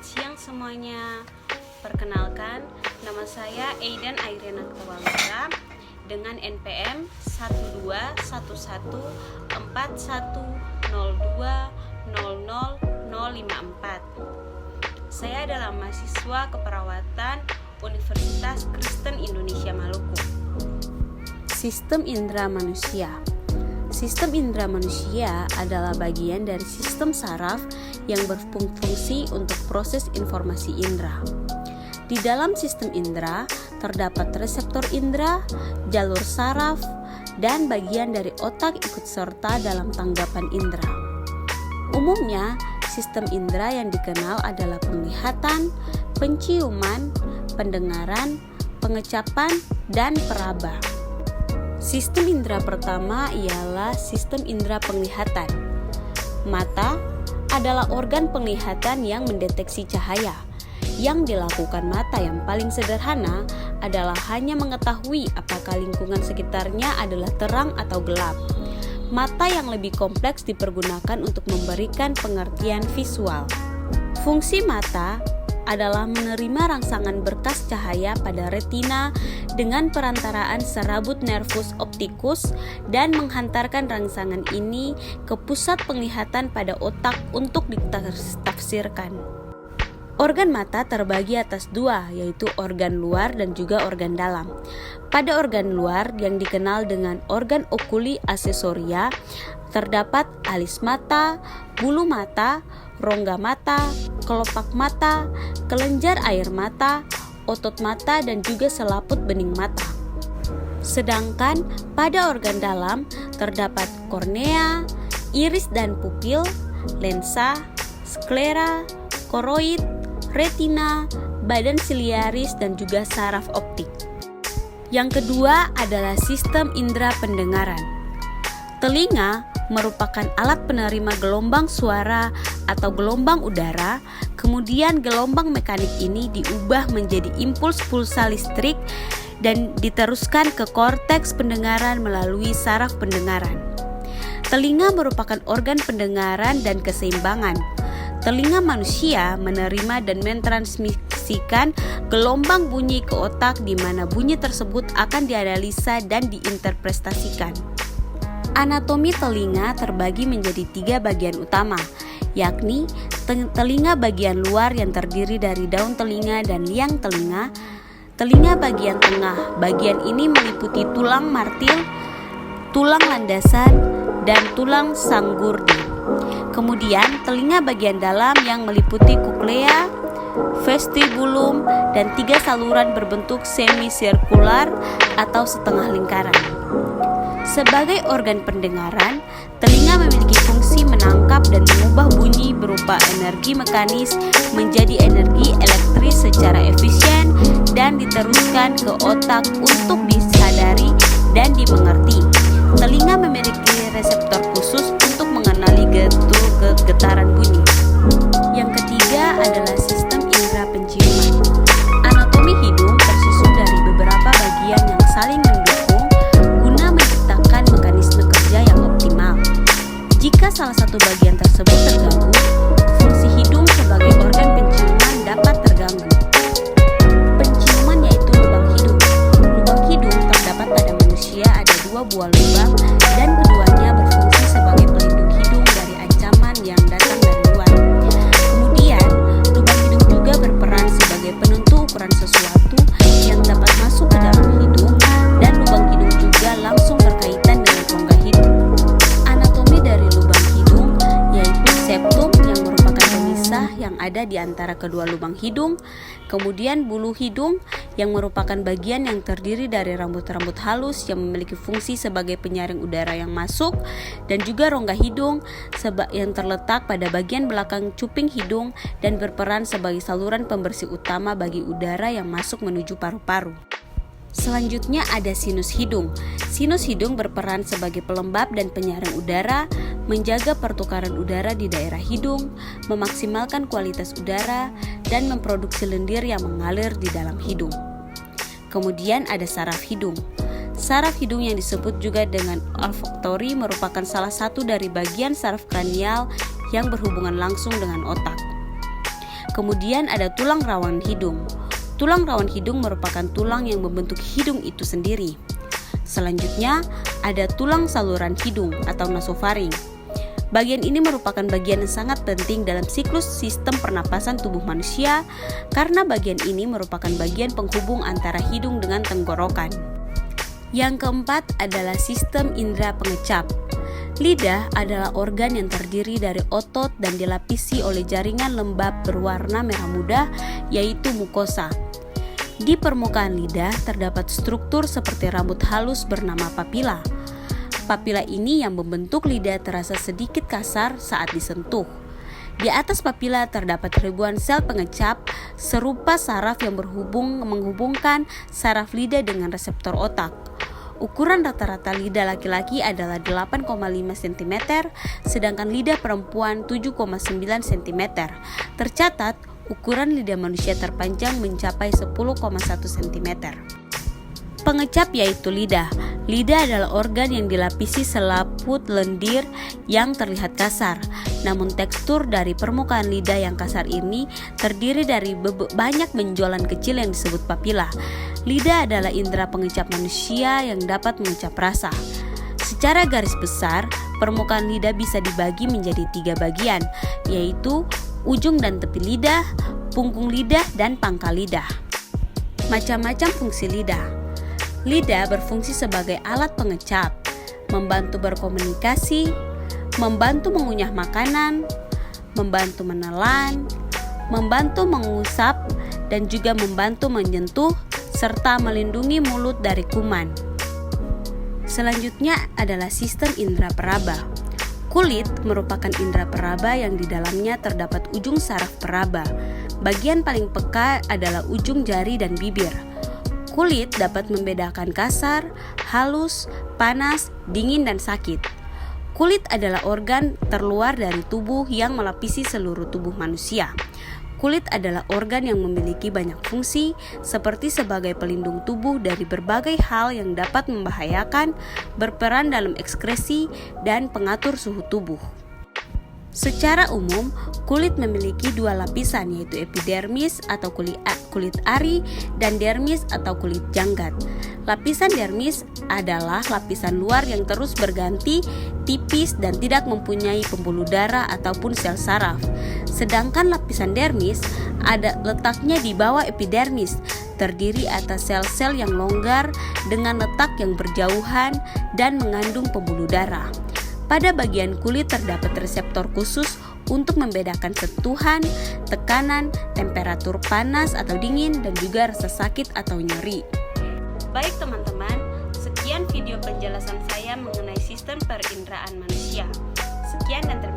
siang semuanya. Perkenalkan, nama saya Aidan Airena Tawalura dengan NPM 1211410200054. Saya adalah mahasiswa keperawatan Universitas Kristen Indonesia Maluku. Sistem indera manusia. Sistem indera manusia adalah bagian dari sistem saraf yang berfungsi untuk proses informasi indera. Di dalam sistem indera terdapat reseptor indera, jalur saraf, dan bagian dari otak ikut serta dalam tanggapan indera. Umumnya, sistem indera yang dikenal adalah penglihatan, penciuman, pendengaran, pengecapan, dan peraba. Sistem indera pertama ialah sistem indera penglihatan. Mata adalah organ penglihatan yang mendeteksi cahaya. Yang dilakukan mata yang paling sederhana adalah hanya mengetahui apakah lingkungan sekitarnya adalah terang atau gelap. Mata yang lebih kompleks dipergunakan untuk memberikan pengertian visual. Fungsi mata adalah menerima rangsangan berkas cahaya pada retina dengan perantaraan serabut nervus opticus dan menghantarkan rangsangan ini ke pusat penglihatan pada otak untuk ditafsirkan. Organ mata terbagi atas dua, yaitu organ luar dan juga organ dalam. Pada organ luar yang dikenal dengan organ oculi accessoria terdapat alis mata, bulu mata, rongga mata, kelopak mata, kelenjar air mata, otot mata, dan juga selaput bening mata. Sedangkan pada organ dalam terdapat kornea, iris dan pupil, lensa, sklera, koroid, retina, badan siliaris, dan juga saraf optik. Yang kedua adalah sistem indera pendengaran. Telinga merupakan alat penerima gelombang suara atau gelombang udara, kemudian gelombang mekanik ini diubah menjadi impuls pulsa listrik dan diteruskan ke korteks pendengaran melalui saraf pendengaran. Telinga merupakan organ pendengaran dan keseimbangan. Telinga manusia menerima dan mentransmisikan gelombang bunyi ke otak, di mana bunyi tersebut akan dianalisa dan diinterpretasikan. Anatomi telinga terbagi menjadi 3 bagian utama, yakni telinga bagian luar yang terdiri dari daun telinga dan liang telinga, telinga bagian tengah. Bagian ini meliputi tulang martil, tulang landasan, dan tulang sanggurdi. Kemudian telinga bagian dalam yang meliputi koklea, vestibulum, dan 3 saluran berbentuk semisirkular atau setengah lingkaran. Sebagai organ pendengaran, telinga memiliki fungsi menangkap dan mengubah bunyi berupa energi mekanis menjadi energi elektris secara efisien dan diteruskan ke otak untuk disadari dan dimengerti. Telinga memiliki reseptor khusus untuk mengenali getaran bunyi. Yang ketiga adalah sistem indera penciuman. Anatomi hidung tersusun dari beberapa bagian yang saling mendukung guna menciptakan mekanisme kerja yang optimal. Jika salah satu bagian tersebut terganggu, fungsi hidung sebagai organ penciuman dapat terganggu. Penciuman yaitu lubang hidung. Lubang hidung terdapat pada manusia ada 2 buah lubang dan keduanya berfungsi sebagai pelindung hidung dari ancaman yang datang dari luar. Kemudian, lubang hidung juga berperan sebagai penentu ukuran sesuatu yang dapat masuk ke dalam hidung, dan lubang hidung juga langsung berkaitan dengan rongga hidung. Anatomi dari lubang hidung yaitu septum yang merupakan pemisah yang ada di antara kedua lubang hidung, kemudian bulu hidung yang merupakan bagian yang terdiri dari rambut-rambut halus yang memiliki fungsi sebagai penyaring udara yang masuk, dan juga rongga hidung yang terletak pada bagian belakang cuping hidung dan berperan sebagai saluran pembersih utama bagi udara yang masuk menuju paru-paru. Selanjutnya ada sinus hidung. Sinus hidung berperan sebagai pelembab dan penyaring udara, menjaga pertukaran udara di daerah hidung, memaksimalkan kualitas udara, dan memproduksi lendir yang mengalir di dalam hidung. Kemudian ada saraf hidung. Saraf hidung yang disebut juga dengan olfaktori merupakan salah satu dari bagian saraf kranial yang berhubungan langsung dengan otak. Kemudian ada tulang rawan hidung. Tulang rawan hidung merupakan tulang yang membentuk hidung itu sendiri. Selanjutnya, ada tulang saluran hidung atau nasofaring. Bagian ini merupakan bagian yang sangat penting dalam siklus sistem pernapasan tubuh manusia karena bagian ini merupakan bagian penghubung antara hidung dengan tenggorokan. Yang keempat adalah sistem indera pengecap. Lidah adalah organ yang terdiri dari otot dan dilapisi oleh jaringan lembab berwarna merah muda, yaitu mukosa. Di permukaan lidah terdapat struktur seperti rambut halus bernama papila. Papila ini yang membentuk lidah terasa sedikit kasar saat disentuh. Di atas papila terdapat ribuan sel pengecap serupa saraf yang menghubungkan saraf lidah dengan reseptor otak. Ukuran rata-rata lidah laki-laki adalah 8,5 cm, sedangkan lidah perempuan 7,9 cm. Tercatat, ukuran lidah manusia terpanjang mencapai 10,1 cm. Pengecap yaitu lidah. Lidah adalah organ yang dilapisi selaput lendir yang terlihat kasar. Namun tekstur dari permukaan lidah yang kasar ini terdiri dari banyak benjolan kecil yang disebut papila. Lidah adalah indera pengecap manusia yang dapat mengecap rasa. Secara garis besar, permukaan lidah bisa dibagi menjadi 3 bagian, yaitu ujung dan tepi lidah, punggung lidah, dan pangkal lidah. Macam-macam fungsi lidah. Lidah berfungsi sebagai alat pengecap, membantu berkomunikasi, membantu mengunyah makanan, membantu menelan, membantu mengusap, dan juga membantu menyentuh, serta melindungi mulut dari kuman. Selanjutnya adalah sistem indera peraba. Kulit merupakan indera peraba yang di dalamnya terdapat ujung saraf peraba. Bagian paling peka adalah ujung jari dan bibir. Kulit dapat membedakan kasar, halus, panas, dingin, dan sakit. Kulit adalah organ terluar dari tubuh yang melapisi seluruh tubuh manusia. Kulit adalah organ yang memiliki banyak fungsi, seperti sebagai pelindung tubuh dari berbagai hal yang dapat membahayakan, berperan dalam ekskresi, dan pengatur suhu tubuh. Secara umum, kulit memiliki 2 lapisan, yaitu epidermis atau kulit ari dan dermis atau kulit janggat. Lapisan dermis adalah lapisan luar yang terus berganti, tipis, dan tidak mempunyai pembuluh darah ataupun sel saraf. Sedangkan lapisan dermis ada letaknya di bawah epidermis, terdiri atas sel-sel yang longgar dengan letak yang berjauhan dan mengandung pembuluh darah. Pada bagian kulit terdapat reseptor khusus untuk membedakan sentuhan, tekanan, temperatur panas atau dingin, dan juga rasa sakit atau nyeri. Baik teman-teman, sekian video penjelasan saya mengenai sistem perinderaan manusia. Sekian dan terima kasih.